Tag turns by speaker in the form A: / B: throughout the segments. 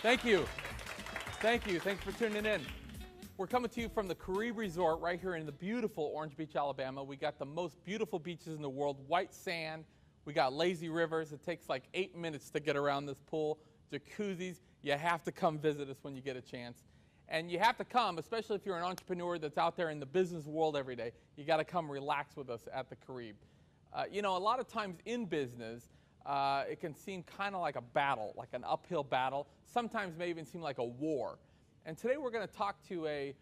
A: Thank you. Thank you. Thanks for tuning in. We're coming to you from the Carib Resort right here in the beautiful Orange Beach, Alabama. We got the most beautiful beaches in the world, white sand. We got lazy rivers. It takes like 8 minutes to get around this pool. Jacuzzis. You have to come visit us when you get a chance. And you have to come, especially if you're an entrepreneur that's out there in the business world every day. You got to come relax with us at the Carib. You know, a lot of times in business, it can seem kind of like a battle, like an uphill battle. Sometimes may even seem like a war. And today we're going to talk to a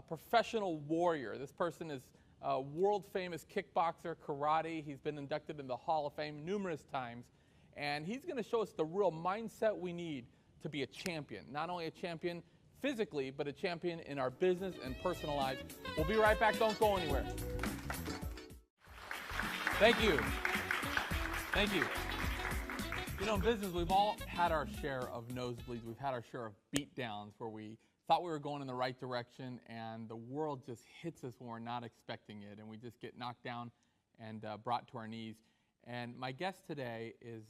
A: professional warrior. This person is a world famous kickboxer, karate. He's been inducted in the Hall of Fame numerous times. And he's going to show us the real mindset we need to be a champion. Not only a champion physically, but a champion in our business and personal lives. We'll be right back. Don't go anywhere. Thank you. Thank you. You know, in business, we've all had our share of nosebleeds. We've had our share of beatdowns where we thought we were going in the right direction and the world just hits us when we're not expecting it, and we just get knocked down and brought to our knees. And my guest today is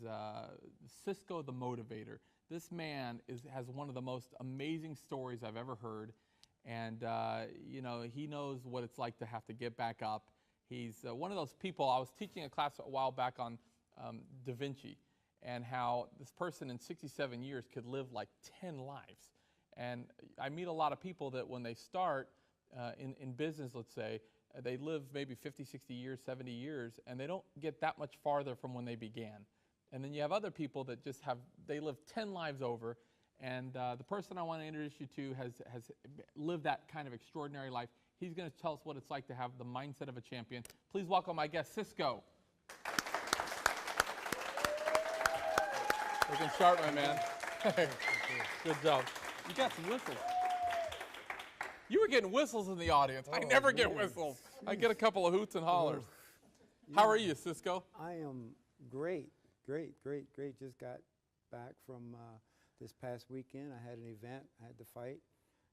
A: Sisco the Motivator. This man has one of the most amazing stories I've ever heard, and you know, he knows what it's like to have to get back up. He's one of those people. I was teaching a class a while back on Da Vinci and how this person in 67 years could live like 10 lives. And I meet a lot of people that when they start in business, let's say, they live maybe 50, 60 years, 70 years, and they don't get that much farther from when they began. And then you have other people that just they live 10 lives over, and the person I want to introduce you to has lived that kind of extraordinary life. He's going to tell us what it's like to have the mindset of a champion. Please welcome my guest, Sisco. We can start, my man. Good job. You got some whistles. You were getting whistles in the audience. I never get whistles. I get a couple of hoots and hollers. How are you, Sisco?
B: I am great. Just got back from this past weekend. I had an event. I had to fight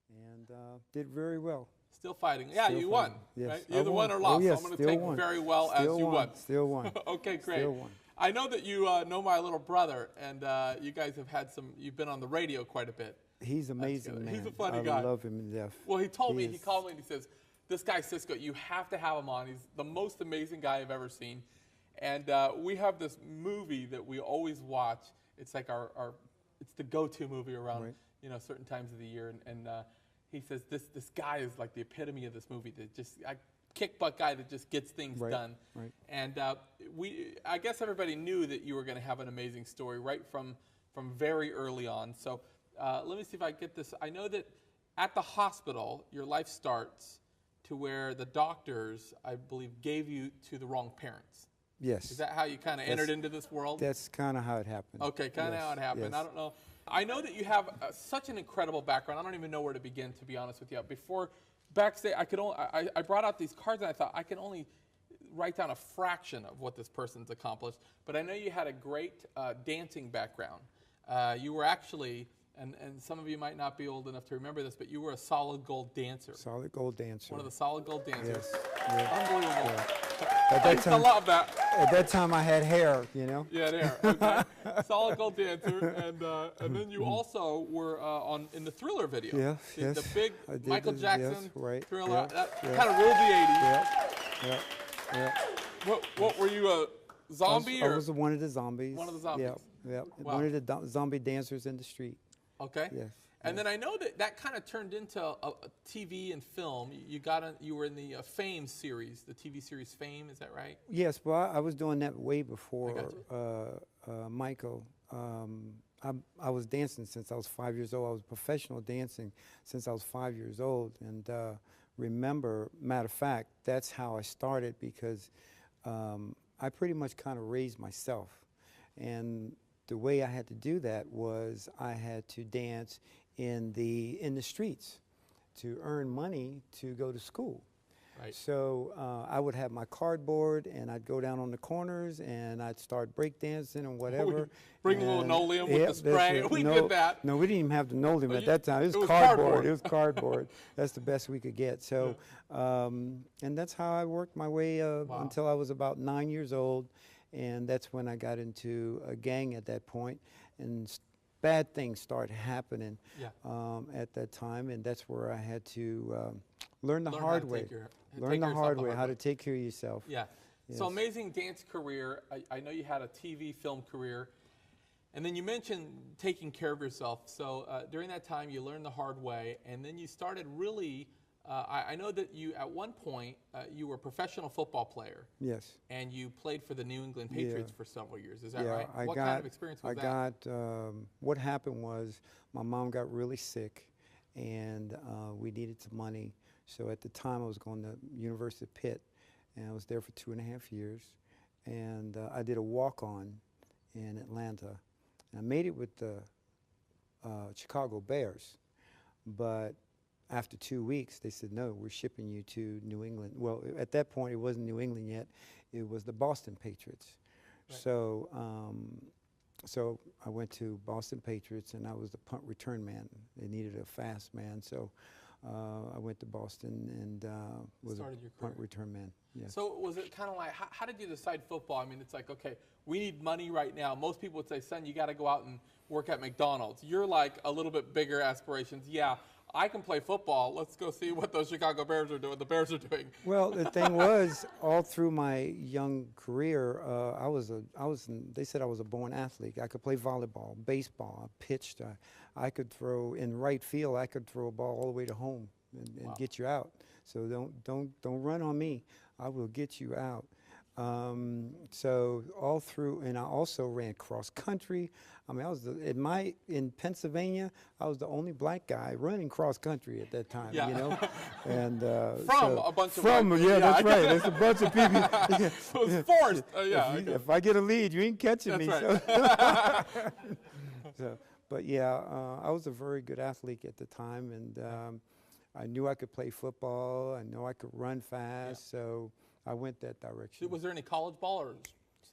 B: and did very well.
A: Still fighting. Yeah, you won.
B: Yes.
A: Right? You either won or lost.
B: Oh, yes,
A: so I'm going to take very well as you won.
B: Still won.
A: Okay, great.
B: Still won.
A: I know that you know my little brother, and you guys have had you've been on the radio quite a bit.
B: He's amazing, man.
A: He's a funny guy.
B: I love him to death.
A: Well, he called me and he says, this guy Sisco, you have to have him on. He's the most amazing guy I've ever seen. And we have this movie that we always watch. It's like it's the go-to movie around you know, certain times of the year. And he says this guy is like the epitome of this movie. That just kick butt guy that just gets things done. Right. And I guess everybody knew that you were going to have an amazing story right from very early on. So let me see if I get this. I know that at the hospital, your life starts to where the doctors, I believe, gave you to the wrong parents.
B: Yes.
A: Is that how you kind of entered into this world?
B: That's kind of how it happened.
A: Okay, kind of how it happened.
B: Yes.
A: I don't know. I know that you have such an incredible background. I don't even know where to begin, to be honest with you. Before, backstage, I brought out these cards and I thought I can only write down a fraction of what this person's accomplished. But I know you had a great dancing background. You were actually, and some of you might not be old enough to remember this, but you were a solid gold dancer.
B: Solid gold dancer.
A: One of the solid gold dancers.
B: Yes.
A: Unbelievable.
B: Yeah.
A: I used to love that.
B: At that time, I had hair, you know.
A: Yeah, hair. Okay. Solid gold dancer, and then you also were in the Thriller video.
B: Yes.
A: The big Michael Jackson Thriller. That kind of ruled the '80s.
B: Yeah.
A: What were you, a zombie?
B: I was one of the zombies.
A: One of the zombies.
B: Yeah.
A: Wow.
B: One of the zombie dancers in the street.
A: Okay.
B: Yes.
A: And then I know that kind of turned into a TV and film. You were in the Fame series, the TV series Fame. Is that right?
B: Yes. Well, I was doing that way before Michael. I was dancing since I was 5 years old. I was professional dancing since I was 5 years old. And remember, matter of fact, that's how I started because I pretty much kind of raised myself. And the way I had to do that was I had to dance in the streets to earn money to go to school. Right. So I would have my cardboard and I'd go down on the corners and I'd start breakdancing and whatever.
A: Bring a little linoleum with the spray. We did that.
B: No, we didn't even have the linoleum at that time. It was cardboard. It was cardboard. That's the best we could get. So, and that's how I worked my way until I was about 9 years old. And that's when I got into a gang at that point and bad things started happening
A: Yeah.
B: at that time, and that's where I had to learn the
A: Learn
B: hard
A: how to
B: way.
A: take care-
B: Learn
A: take
B: the
A: care of
B: hard
A: yourself
B: way, how to take care of yourself.
A: Yeah.
B: Yes.
A: So amazing dance career. I know you had a TV film career. And then you mentioned taking care of yourself. So during that time, you learned the hard way, and then you started really, I know that you, at one point, you were a professional football player.
B: Yes.
A: And you played for the New England Patriots for several years. Is that
B: Yeah,
A: right? What kind of experience was that?
B: What happened was my mom got really sick, and we needed some money. So at the time, I was going to University of Pitt, and I was there for 2.5 years. And I did a walk-on in Atlanta. I made it with the Chicago Bears, but after 2 weeks, they said, no, we're shipping you to New England. Well, at that point, it wasn't New England yet. It was the Boston Patriots. Right. So I went to Boston Patriots, and I was the punt return man. They needed a fast man, so I went to Boston and was a punt return man. Yes.
A: So was it kind of like, how did you decide football? I mean, it's like, okay, we need money right now. Most people would say, son, you got to go out and work at McDonald's. You're like a little bit bigger aspirations. Yeah, I can play football. Let's go see what those Chicago Bears are doing. The Bears are doing.
B: Well, the thing was, all through my young career, they said I was a born athlete. I could play volleyball, baseball, I pitched. I could throw in right field. I could throw a ball all the way to home and get you out. So don't run on me. I will get you out. So all through, and I also ran cross country. I mean, in Pennsylvania, I was the only black guy running cross country at that time.
A: Yeah.
B: You know, and
A: a bunch of
B: yeah, that's right. There's a bunch of people.
A: It was forced.
B: If I get a lead, you ain't catching me.
A: That's right.
B: So, but yeah, I was a very good athlete at the time, and I knew I could play football. I knew I could run fast, so I went that direction.
A: Was there any college ball or?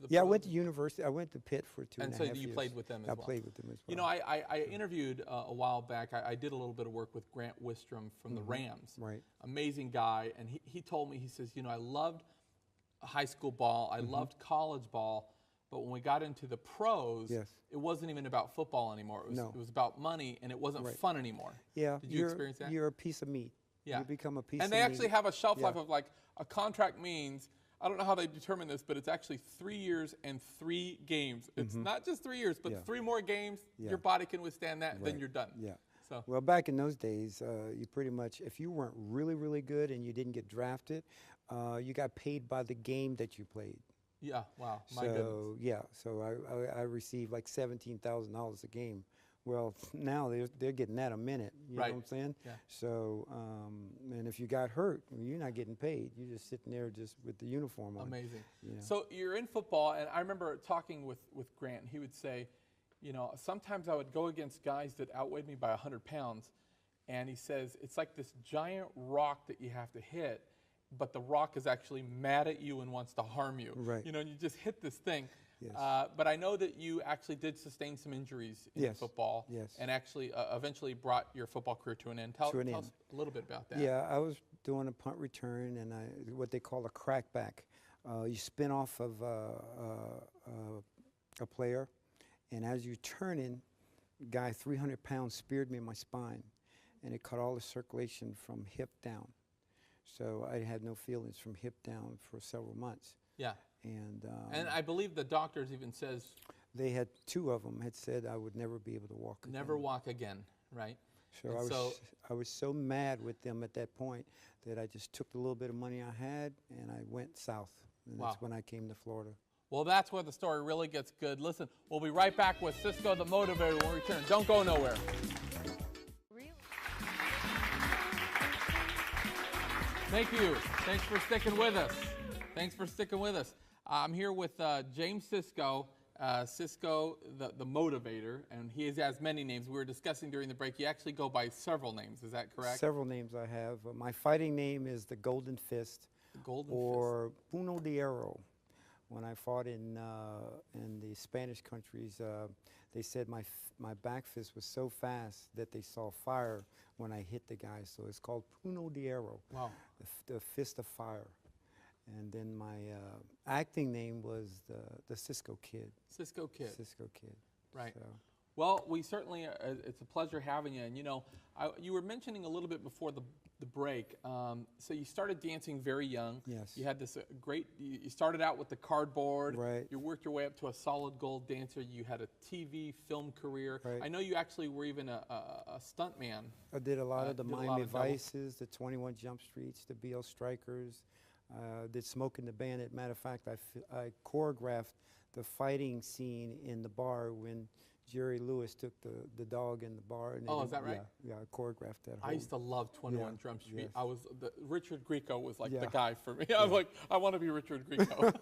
B: Yeah, I went to university. I went to Pitt for 2.5 years.
A: And so you played with them as well?
B: I played with them as well.
A: You know, I interviewed a while back. I did a little bit of work with Grant Wistrom from the Rams.
B: Right.
A: Amazing guy. And he told me, he says, you know, I loved high school ball. I loved college ball. But when we got into the pros, it wasn't even about football anymore. It was about money, and it wasn't fun anymore.
B: Yeah.
A: Did you experience that?
B: You're a piece of meat.
A: Yeah.
B: You become a piece of meat.
A: And they actually have a shelf life of like, a contract means, I don't know how they determine this, but it's actually 3 years and 3 games. It's not just 3 years, but 3 more games. Your body can withstand that, and then you're done.
B: Yeah.
A: So.
B: Well, back in those days, you pretty much, if you weren't really, really good and you didn't get drafted, you got paid by the game that you played.
A: Yeah, wow, my goodness.
B: Yeah, so I received like $17,000 a game. Well, now they're getting that a minute, you know what I'm saying?
A: Yeah.
B: So, and if you got hurt, you're not getting paid. You're just sitting there just with the uniform on.
A: Amazing.
B: You know?
A: So you're in football, and I remember talking with Grant, and he would say, you know, sometimes I would go against guys that outweighed me by 100 pounds, and he says, it's like this giant rock that you have to hit, but the rock is actually mad at you and wants to harm you.
B: Right.
A: You know, and you just hit this thing.
B: Yes.
A: But I know that you actually did sustain some injuries in football, and actually eventually brought your football career to an end. Tell us a little bit about that.
B: Yeah, I was doing a punt return, and what they call a crackback. You spin off of a player, and as you're turning, guy 300 pounds speared me in my spine, and it cut all the circulation from hip down. So I had no feelings from hip down for several months.
A: Yeah.
B: And
A: I believe the doctors even says
B: they had 2 of them had said I would never be able to walk again.
A: Never walk again, right?
B: So I was so mad with them at that point that I just took the little bit of money I had and I went south. And that's when I came to Florida.
A: Well, that's where the story really gets good. Listen, we'll be right back with Sisco the Motivator when we return. Don't go nowhere. Thank you. Thanks for sticking with us. Thanks for sticking with us. I'm here with James Sisco, Sisco the Motivator, and he has many names. We were discussing during the break. You actually go by several names. Is that correct?
B: Several names I have. My fighting name is the Golden Fist, or Puño de Hierro. When I fought in the Spanish countries, they said my back fist was so fast that they saw fire when I hit the guy. So it's called Puño de Hierro, the fist of fire. And then my acting name was the Sisco Kid.
A: Sisco Kid.
B: Sisco Kid.
A: Right.
B: So.
A: Well, we certainly, it's a pleasure having you. And you know, you were mentioning a little bit before the break. So you started dancing very young.
B: Yes.
A: You had this you started out with the cardboard.
B: Right.
A: You worked your way up to a solid gold dancer. You had a TV film career.
B: Right.
A: I know you actually were even a stunt man.
B: I did a lot of the
A: did a lot
B: Miami
A: of double.
B: Vices, the 21 Jump Streets, the BL Strikers, did Smoking the Bandit. Matter of fact, I choreographed the fighting scene in the bar when Jerry Lewis took the dog in the bar. And
A: Oh, is that right?
B: Yeah, I choreographed that whole.
A: I used to love 21 Drum Street.
B: yes.
A: Richard Grieco was like
B: Yeah.
A: the guy for me. I was like, I want to be Richard Grieco.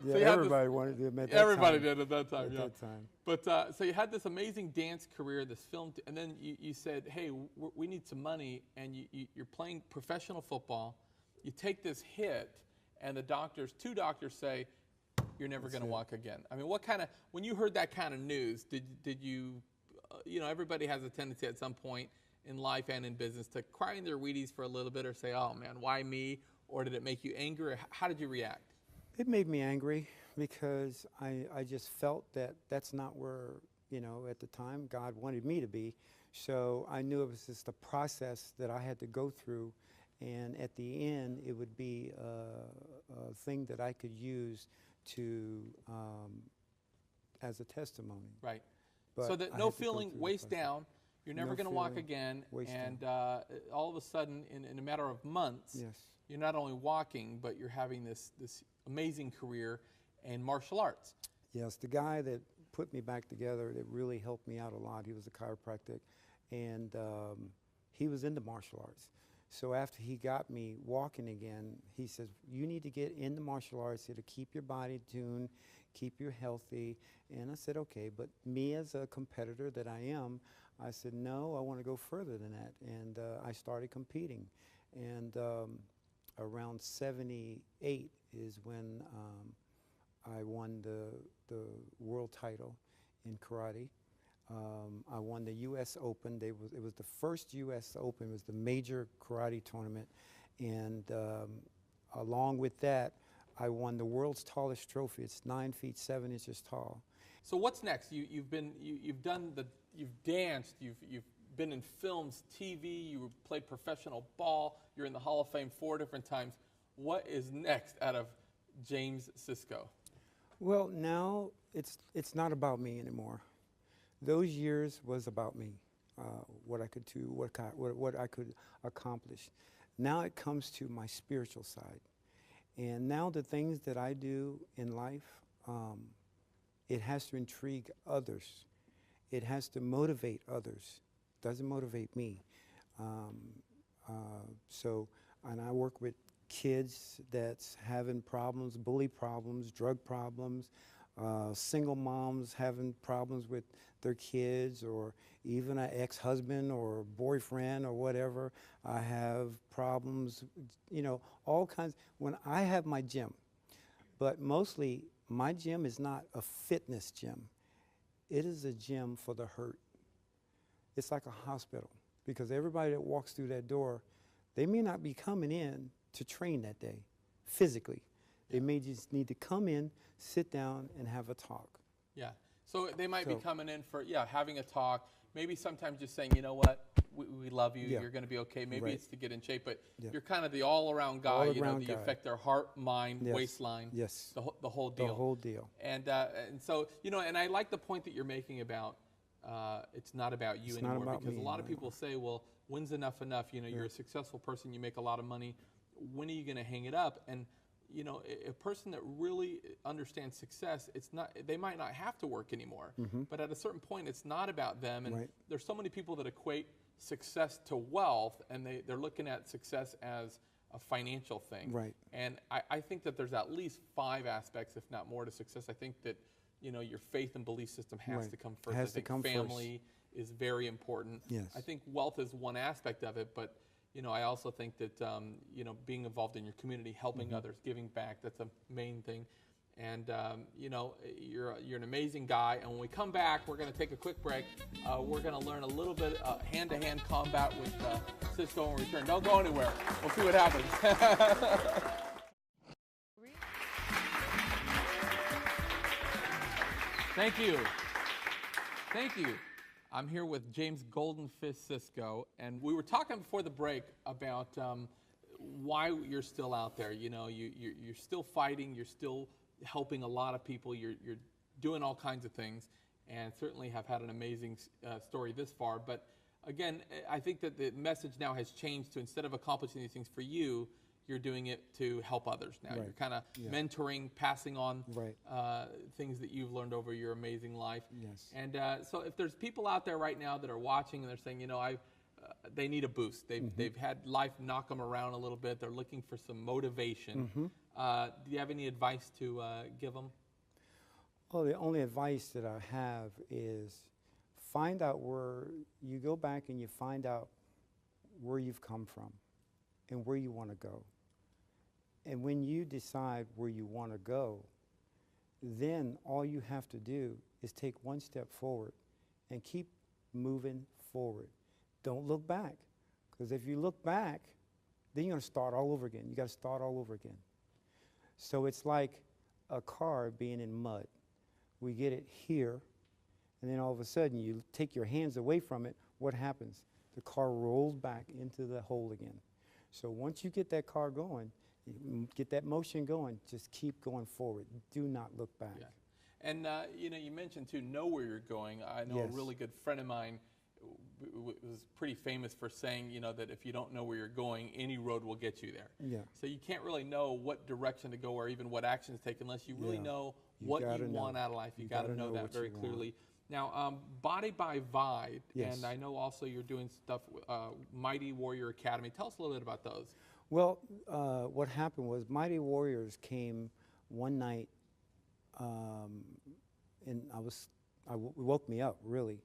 B: Yeah, everybody wanted to admit that
A: Everybody
B: time.
A: did at that time,
B: At
A: yeah.
B: that time.
A: But so you had this amazing dance career, this film, and then you said, hey, we need some money, and you're playing professional football. You take this hit, and two doctors say, you're never going to walk again. I mean, when you heard that kind of news, did you, everybody has a tendency at some point in life and in business to cry in their Wheaties for a little bit or say, oh man, why me? Or did it make you angry? How did you react?
B: It made me angry because I just felt that that's not where, at the time God wanted me to be. So I knew it was just a process that I had to go through. And at the end, it would be a thing that I could use to as a testimony.
A: Right.
B: But
A: so that
B: I
A: no
B: had to go
A: feeling,
B: through the
A: waist
B: process.
A: down, you're never
B: No
A: going to walk
B: feeling,
A: again,
B: waist
A: and all of a sudden, in a matter of months,
B: Yes.
A: you're not only walking, but you're having this amazing career in martial arts.
B: Yes, the guy that put me back together, that really helped me out a lot, he was a chiropractic, and he was into martial arts. So after he got me walking again, he says, you need to get into martial arts to keep your body tuned, keep you healthy. And I said, okay, but me as a competitor that I am, I said, no, I want to go further than that. And I started competing. And around 78 is when I won the world title in karate. I won the U.S. Open. It was the first U.S. Open. It was the major karate tournament. And along with that, I won the world's tallest trophy. It's 9 feet 7 inches tall.
A: So what's next? You've danced, you've been in films, TV, you played professional ball, you're in the Hall of Fame 4 different times. What is next out of James Sisco?
B: Well, now it's not about me anymore. Those years was about me, what I could do, what I could accomplish. Now it comes to my spiritual side. And now the things that I do in life, it has to intrigue others. It has to motivate others. It doesn't motivate me. And I work with kids that's having problems, bully problems, drug problems, single moms having problems with their kids, or even an ex-husband or boyfriend or whatever. I have problems, all kinds. When I have my gym, but mostly my gym is not a fitness gym. It is a gym for the hurt. It's like a hospital, because everybody that walks through that door, they may not be coming in to train that day physically. They may just need to come in, sit down, and have a talk.
A: Yeah. So they might be coming in for, having a talk, maybe sometimes just saying, you know what, we love you, you're going to be okay. Maybe it's to get in shape, but you're kind of the all-around guy,
B: All-around
A: you affect their heart, mind, waistline,
B: yes.
A: the whole deal.
B: The whole deal.
A: And so, and I like the point that you're making about it's not about you anymore, because a lot of people say, well, when's enough? You're a successful person, you make a lot of money. When are you going to hang it up? And a person that really understands success, they might not have to work anymore. But at a certain point, it's not about them. And there's so many people that equate success to wealth, and they're looking at success as a financial thing.
B: Right.
A: And I think that there's at least 5 aspects, if not more, to success. I think that your faith and belief system has to come first. I think family is very important.
B: Yes.
A: I think wealth is one aspect of it, but I also think that, being involved in your community, helping others, giving back, that's a main thing. And, you're an amazing guy. And when we come back, we're going to take a quick break. We're going to learn a little bit hand-to-hand combat with Sisco when we return. Don't go anywhere. We'll see what happens. Thank you. Thank you. I'm here with James Golden Fist Sisco, and we were talking before the break about why you're still out there. You know, you're still fighting, you're still helping a lot of people, you're doing all kinds of things, and certainly have had an amazing story this far. But again, I think that the message now has changed to, instead of accomplishing these things for you, you're doing it to help others now. Right. You're kind of mentoring, passing on things that you've learned over your amazing life.
B: Yes.
A: And so if there's people out there right now that are watching and they're saying, you know, they need a boost. They've had life knock them around a little bit. They're looking for some motivation. Do you have any advice to give them?
B: Well, the only advice that I have is find out where you go back and you find out where you've come from and where you want to go. And when you decide where you want to go, then all you have to do is take one step forward and keep moving forward. Don't look back, because if you look back, then you're going to start all over again. You got to start all over again. So it's like a car being in mud. We get it here, and then all of a sudden you take your hands away from it. What happens? The car rolls back into the hole again. So once you get that car going, you get that motion going, just keep going forward. Do not look back.
A: Yeah. And you know, you mentioned to know where you're going. I know a really good friend of mine was pretty famous for saying, you know, that if you don't know where you're going, any road will get you there.
B: Yeah.
A: So you can't really know what direction to go or even what action to take unless you really know what you want out of life. You got to know that very clearly. Now, Body by Vi, and I know also you're doing stuff with Mighty Warrior Academy. Tell us a little bit about those.
B: Well, what happened was Mighty Warriors came one night, and woke me up, really.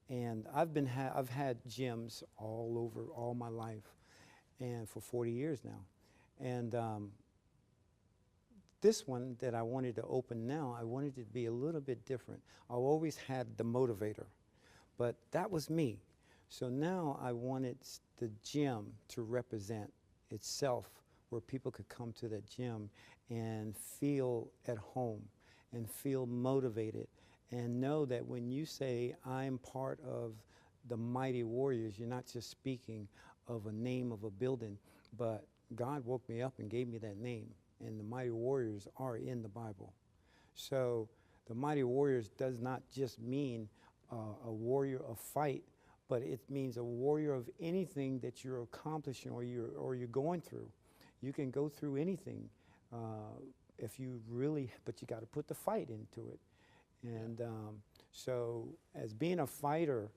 B: And I've had gyms all over all my life, and for 40 years now. And this one that I wanted to open now, I wanted it to be a little bit different. I always had the Motivator, but that was me. So now I wanted the gym to represent itself, where people could come to that gym and feel at home and feel motivated and know that when you say, I'm part of the Mighty Warriors, you're not just speaking of a name of a building, but God woke me up and gave me that name, and the Mighty Warriors are in the Bible. So the Mighty Warriors does not just mean a warrior of fight, but it means a warrior of anything that you're accomplishing or you're going through. You can go through anything if you really, but you got to put the fight into it. And so as being a fighter,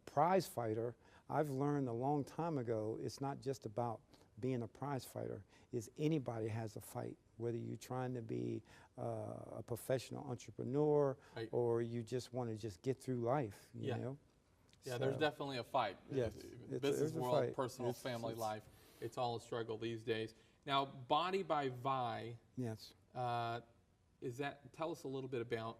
B: prize fighter, I've learned a long time ago, it's not just about being a prize fighter. It's anybody has a fight, whether you're trying to be a professional entrepreneur or you just want to just get through life, you know?
A: Yeah,
B: So
A: there's definitely a fight.
B: Yes,
A: Business world,
B: fight.
A: personal, family life. It's all a struggle these days. Now, Body by Vi.
B: Yes.
A: Tell us a little bit about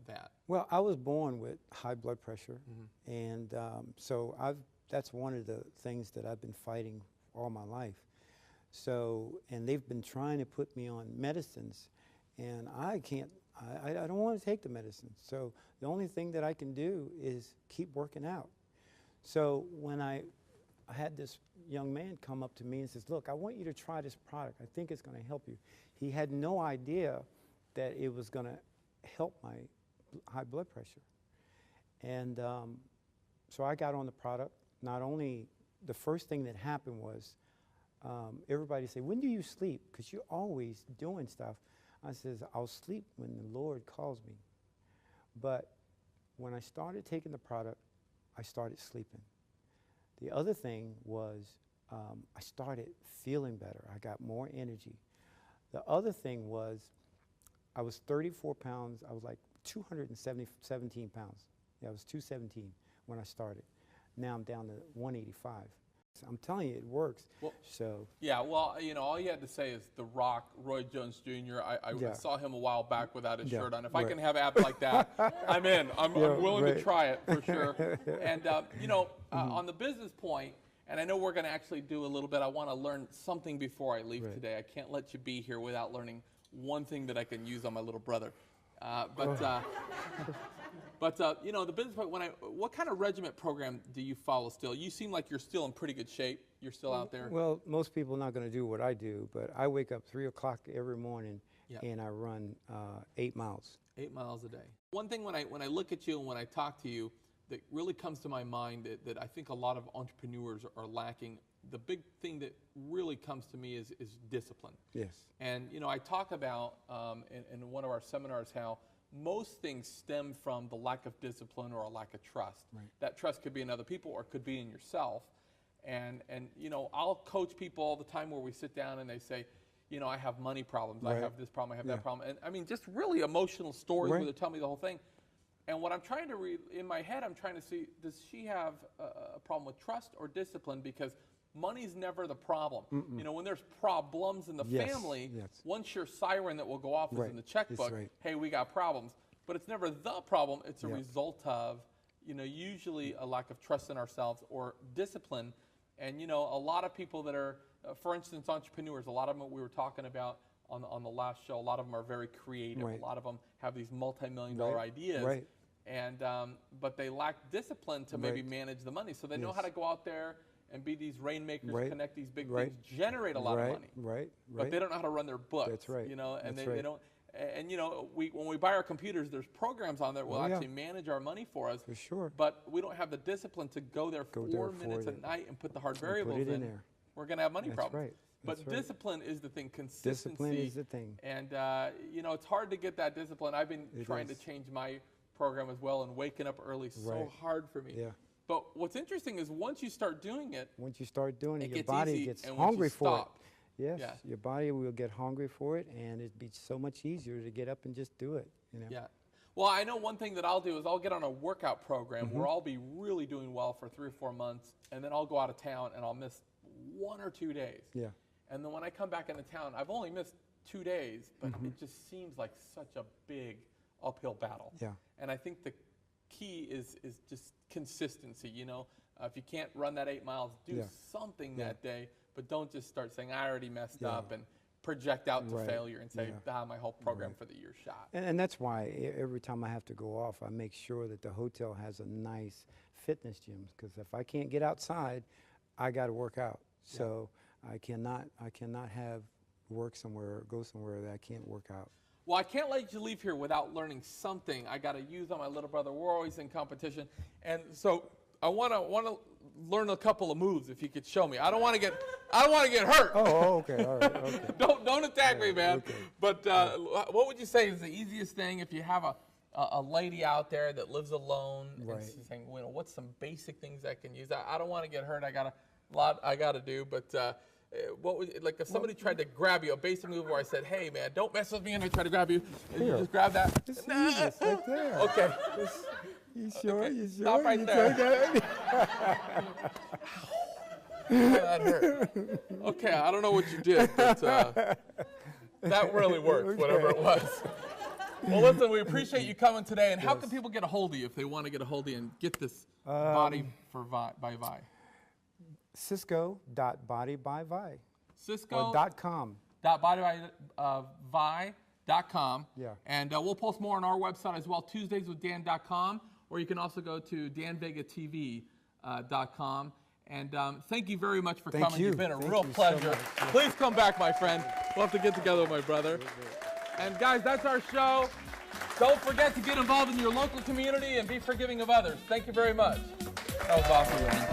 A: that.
B: Well, I was born with high blood pressure, and so that's one of the things that I've been fighting all my life. So, and they've been trying to put me on medicines, and I don't want to take the medicines. So the only thing that I can do is keep working out. So when I had this young man come up to me and says, look, I want you to try this product. I think it's going to help you. He had no idea that it was going to help my high blood pressure. And so I got on the product. Not only, the first thing that happened was everybody said, when do you sleep? Because you're always doing stuff. I says, I'll sleep when the Lord calls me. But when I started taking the product, I started sleeping. The other thing was I started feeling better. I got more energy. The other thing was I was 34 pounds. I was like 217 pounds. Yeah, I was 217 when I started. Now I'm down to 185. I'm telling you, it works. Well, so
A: yeah, well, you know, all you had to say is The Rock, Roy Jones Jr. I saw him a while back without his shirt on. If I can have abs like that, I'm in. I'm willing to try it for sure. And you know, on the business point, and I know we're going to actually do a little bit. I want to learn something before I leave today. I can't let you be here without learning one thing that I can use on my little brother. But you know, the business. What kind of regiment program do you follow still? You seem like you're still in pretty good shape. You're still out there.
B: Well, most people are not going to do what I do, but I wake up 3 o'clock every morning, and I run 8 miles.
A: 8 miles a day. One thing when I look at you and when I talk to you, that really comes to my mind that I think a lot of entrepreneurs are lacking. The big thing that really comes to me is discipline.
B: Yes.
A: And you know, I talk about in one of our seminars how most things stem from the lack of discipline or a lack of trust.
B: Right.
A: That trust could be in other people or it could be in yourself. And you know, I'll coach people all the time where we sit down and they say, you know, I have money problems, I have this problem, I have that problem. And I mean, just really emotional stories where they tell me the whole thing. And what I'm trying to read in my head, I'm trying to see, does she have a problem with trust or discipline? Because money's never the problem. You know, when there's problems in the family, one sure siren that will go off is in the checkbook. Hey, we got problems. But it's never the problem. It's a result of, you know, usually a lack of trust in ourselves or discipline. And, you know, a lot of people that are, for instance, entrepreneurs, a lot of them we were talking about on the last show, a lot of them are very creative. A lot of them have these multi-million-dollar ideas. And but they lack discipline to maybe manage the money. So they know how to go out there and be these rainmakers, connect these big things, generate a lot of money. But they don't know how to run their books.
B: That's right.
A: You know, and they don't. And you know, when we buy our computers, there's programs on there that will actually manage our money for us.
B: For sure.
A: But we don't have the discipline to go there 4 minutes a night and put the hard variables in there. We're going to have money problems.
B: Right.
A: But discipline is the thing, consistency.
B: Discipline is the thing.
A: And, you know, it's hard to get that discipline. I've been trying to change my program as well, and waking up early is so hard for me. But what's interesting is once you start doing it,
B: your body gets hungry for it. Yes, your body will get hungry for it, and it'd be so much easier to get up and just do it. You know?
A: Yeah. Well, I know one thing that I'll do is I'll get on a workout program where I'll be really doing well for 3 or 4 months, and then I'll go out of town and I'll miss 1 or 2 days.
B: Yeah.
A: And then when I come back into town, I've only missed 2 days, but it just seems like such a big uphill battle.
B: Yeah.
A: And I think the key is just consistency. You know, if you can't run that 8 miles, do something that day, but don't just start saying, I already messed up, and project out to failure and say, my whole program for the year shot.
B: And that's why every time I have to go off, I make sure that the hotel has a nice fitness gym, because if I can't get outside, I got to work out. So I cannot have work somewhere or go somewhere that I can't work out.
A: Well, I can't let you leave here without learning something I got to use on my little brother. We're always in competition. And so I want to learn a couple of moves if you could show me. I don't want to get hurt.
B: Oh, okay. All right. Okay.
A: don't attack me, man. Okay. But what would you say is the easiest thing if you have a lady out there that lives alone and she's saying, you know, what's some basic things I can use? I don't want to get hurt. I got a lot I got to do, but what would, like if somebody tried to grab you, a basic move where I said, hey man, don't mess with me, and I try to grab you, and you just grab that.
B: It's right there.
A: Okay.
B: You sure?
A: Okay.
B: You sure?
A: Stop right there. That hurt. Okay, I don't know what you did, but that really worked, whatever it was. Well, listen, we appreciate you coming today. And how can people get a hold of you if they want to get a hold of you and get this body for by Vi?
B: Sisco.bodybyvi.
A: Cisco.
B: .com.
A: .bodybyvi.com.
B: Yeah.
A: And we'll post more on our website as well, TuesdaysWithDan.com, or you can also go to danvegatv.com. And thank you very much for coming. You've been a real pleasure. So please come back, my friend. We'll have to get together with my brother. And guys, that's our show. Don't forget to get involved in your local community and be forgiving of others. Thank you very much. That was awesome, man.